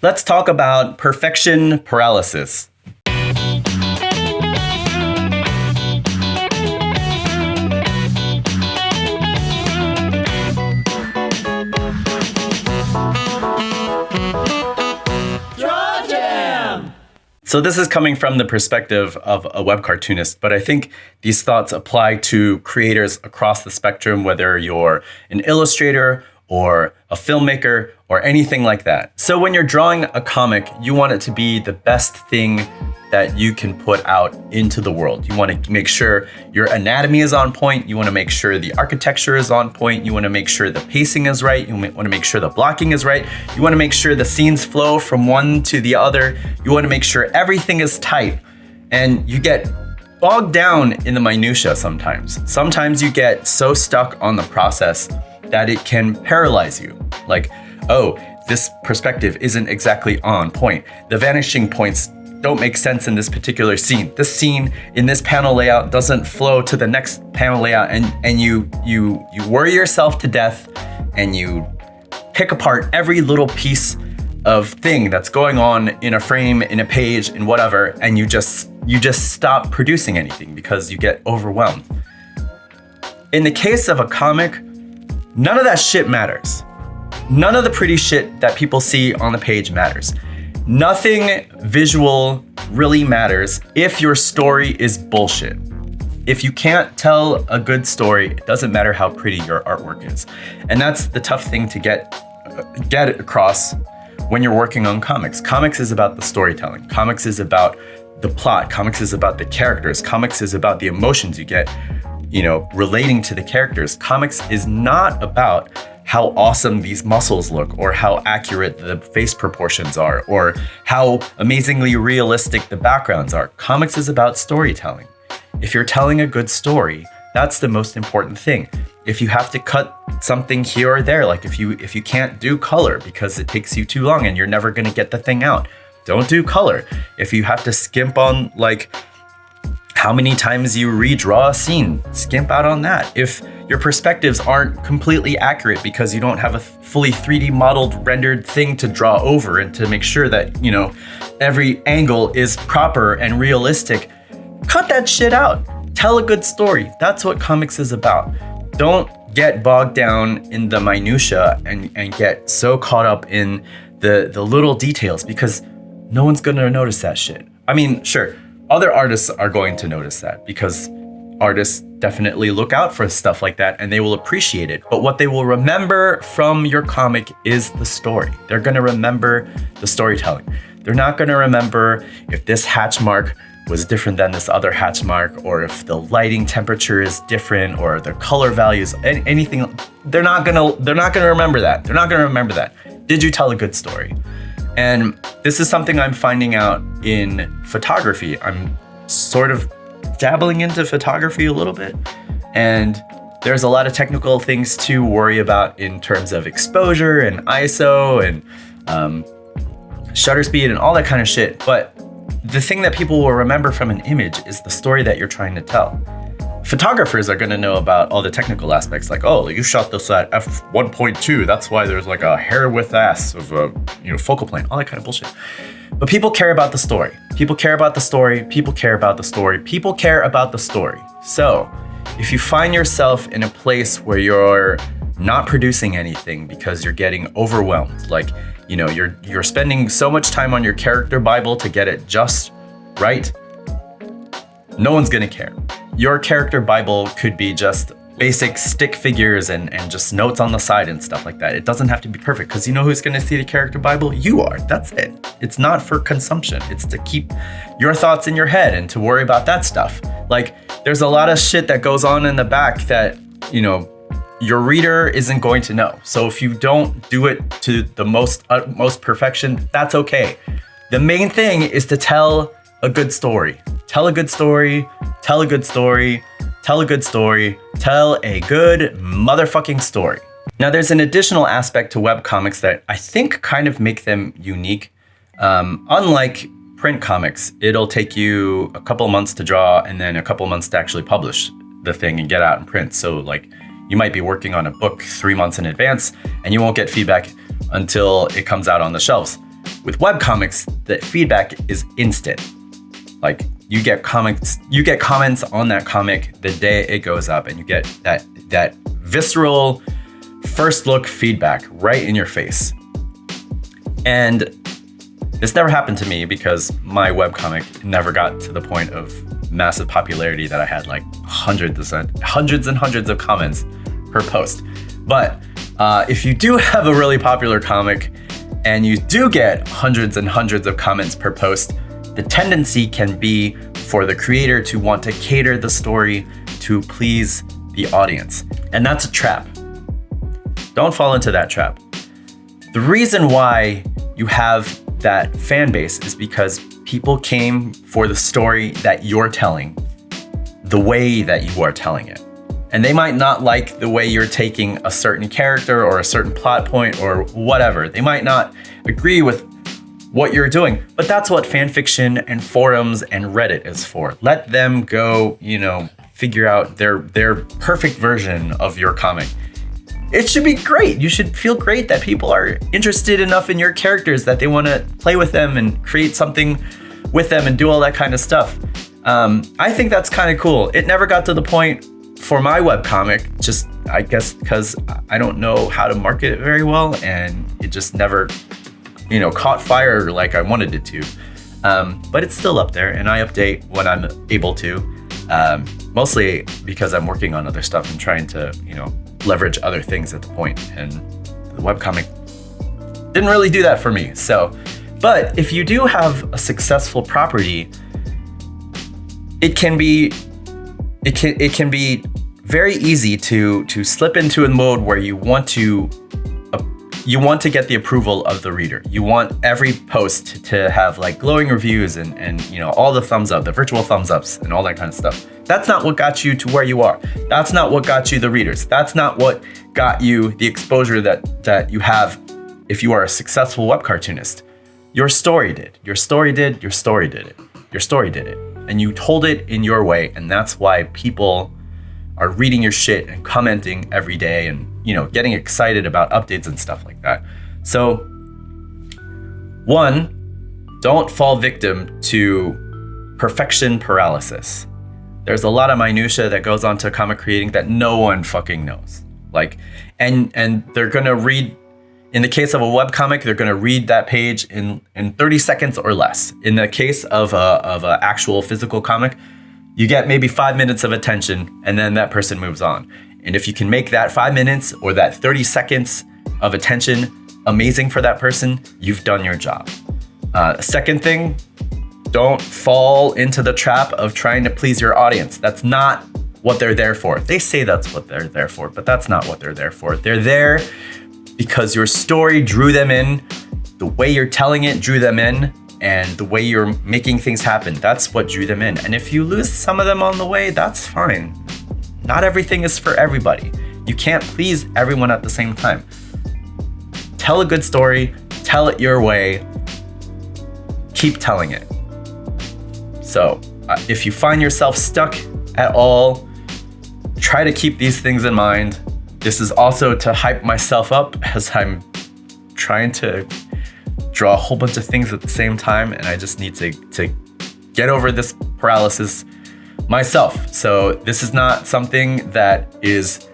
Let's talk about perfection paralysis. So this is coming from the perspective of a web cartoonist, but I think these thoughts apply to creators across the spectrum, whether you're an illustrator or a filmmaker or anything like that. So when you're drawing a comic, you want it to be the best thing that you can put out into the world. You want to make sure your anatomy is on point. You want to make sure the architecture is on point. You want to make sure the pacing is right. You want to make sure the blocking is right. You want to make sure the scenes flow from one to the other. You want to make sure everything is tight. And you get bogged down in the minutia sometimes. Sometimes you get so stuck on the process that it can paralyze you. Like, oh, this perspective isn't exactly on point. The vanishing points don't make sense in this particular scene. This scene in this panel layout doesn't flow to the next panel layout, and you worry yourself to death, and you pick apart every little piece of thing that's going on in a frame, in a page, in whatever, and you just stop producing anything because you get overwhelmed. In the case of a comic, none of that shit matters. None of the pretty shit that people see on the page matters. Nothing visual really matters if your story is bullshit. If you can't tell a good story, it doesn't matter how pretty your artwork is. And that's the tough thing to get across when you're working on comics. Comics is about the storytelling. Comics is about the plot. Comics is about the characters. Comics is about the emotions you get, relating to the characters. Comics is not about how awesome these muscles look, or how accurate the face proportions are, or how amazingly realistic the backgrounds are. Comics is about storytelling. If you're telling a good story, that's the most important thing. If you have to cut something here or there, like if you can't do color because it takes you too long and you're never gonna get the thing out, don't do color. If you have to skimp on how many times you redraw a scene, skimp out on that. If your perspectives aren't completely accurate because you don't have a fully 3D modeled rendered thing to draw over and to make sure that, every angle is proper and realistic, cut that shit out. Tell a good story. That's what comics is about. Don't get bogged down in the minutia and get so caught up in the little details, because no one's gonna notice that shit. I mean, sure, other artists are going to notice that, because artists definitely look out for stuff like that and they will appreciate it. But what they will remember from your comic is the story. They're gonna remember the storytelling. They're not gonna remember if this hatch mark was different than this other hatch mark, or if the lighting temperature is different, or the color values, anything. They're not gonna remember that. They're not gonna remember that. Did you tell a good story? And this is something I'm finding out in photography. I'm sort of dabbling into photography a little bit, and there's a lot of technical things to worry about in terms of exposure and ISO and shutter speed and all that kind of shit. But the thing that people will remember from an image is the story that you're trying to tell. Photographers are going to know about all the technical aspects, like, oh, you shot this at f1.2. That's why there's like a hair width ass of a focal plane, all that kind of bullshit. But people care about the story. People care about the story. People care about the story. People care about the story. So if you find yourself in a place where you're not producing anything because you're getting overwhelmed, like, you're spending so much time on your character Bible to get it just right, no one's gonna care. Your character Bible could be just basic stick figures and just notes on the side and stuff like that. It doesn't have to be perfect, because you know who's gonna see the character Bible? You are. That's it. It's not for consumption. It's to keep your thoughts in your head and to worry about that stuff. Like, there's a lot of shit that goes on in the back that, your reader isn't going to know. So if you don't do it to the utmost perfection, that's okay. The main thing is to tell a good story. Tell a good story. Tell a good story. Tell a good story. Tell a good motherfucking story. Now, there's an additional aspect to webcomics that I think kind of make them unique. Unlike print comics, it'll take you a couple months to draw and then a couple months to actually publish the thing and get out in print. So you might be working on a book 3 months in advance and you won't get feedback until it comes out on the shelves. With webcomics, the feedback is instant. Like you get comments on that comic the day it goes up, and you get that visceral first look feedback right in your face. And this never happened to me because my webcomic never got to the point of massive popularity that I had like hundreds and hundreds of comments per post. But if you do have a really popular comic and you do get hundreds and hundreds of comments per post, the tendency can be for the creator to want to cater the story to please the audience. And that's a trap. Don't fall into that trap. The reason why you have that fan base is because people came for the story that you're telling, the way that you are telling it. And they might not like the way you're taking a certain character or a certain plot point or whatever. They might not agree with what you're doing, but that's what fan fiction and forums and Reddit is for. Let them go, figure out their perfect version of your comic. It should be great. You should feel great that people are interested enough in your characters that they want to play with them and create something with them and do all that kind of stuff. I think that's kind of cool. It never got to the point for my webcomic, just I guess because I don't know how to market it very well, and it just never, caught fire like I wanted it to. But it's still up there, and I update when I'm able to, mostly because I'm working on other stuff and trying to, leverage other things at the point. And the webcomic didn't really do that for me. So, but if you do have a successful property, it can be very easy to slip into a mode where you want to get the approval of the reader. You want every post to have like glowing reviews and all the thumbs up, the virtual thumbs ups and all that kind of stuff. That's not what got you to where you are. That's not what got you the readers. That's not what got you the exposure that you have if you are a successful web cartoonist. Your story did. Your story did. Your story did it. Your story did it. And you told it in your way, and that's why people are reading your shit and commenting every day and getting excited about updates and stuff like that. So, one, don't fall victim to perfection paralysis. There's a lot of minutia that goes on to comic creating that no one fucking knows. And they're gonna read, in the case of a webcomic, they're gonna read that page in 30 seconds or less. In the case of a actual physical comic, you get maybe 5 minutes of attention and then that person moves on. And if you can make that 5 minutes or that 30 seconds of attention amazing for that person, you've done your job. Second thing, don't fall into the trap of trying to please your audience. That's not what they're there for. They say that's what they're there for, but that's not what they're there for. They're there because your story drew them in, the way you're telling it drew them in, and the way you're making things happen, that's what drew them in. And if you lose some of them on the way, that's fine. Not everything is for everybody. You can't please everyone at the same time. Tell a good story, tell it your way, keep telling it. So if you find yourself stuck at all, try to keep these things in mind. This is also to hype myself up as I'm trying to draw a whole bunch of things at the same time, and I just need to get over this paralysis myself. So this is not something that is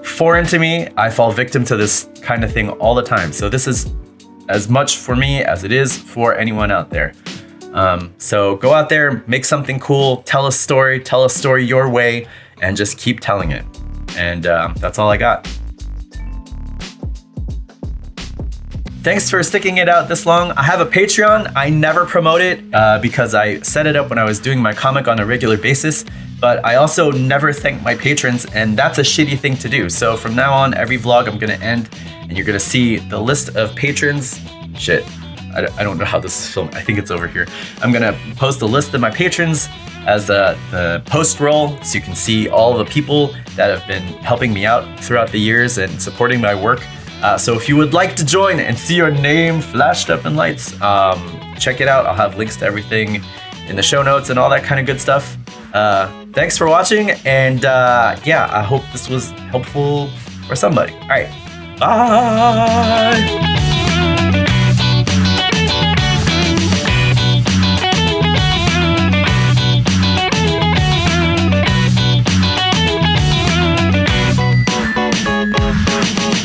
foreign to me. I fall victim to this kind of thing all the time. So this is as much for me as it is for anyone out there. So go out there, make something cool, tell a story your way, and just keep telling it. And that's all I got. Thanks for sticking it out this long. I have a Patreon. I never promote it because I set it up when I was doing my comic on a regular basis, but I also never thank my patrons, and that's a shitty thing to do. So from now on, every vlog I'm gonna end, and you're gonna see the list of patrons. Shit, I don't know how this is filmed. I think it's over here. I'm gonna post a list of my patrons as the post roll, so you can see all the people that have been helping me out throughout the years and supporting my work. So if you would like to join and see your name flashed up in lights, check it out. I'll have links to everything in the show notes and all that kind of good stuff. Thanks for watching, and yeah, I hope this was helpful for somebody. All right, bye.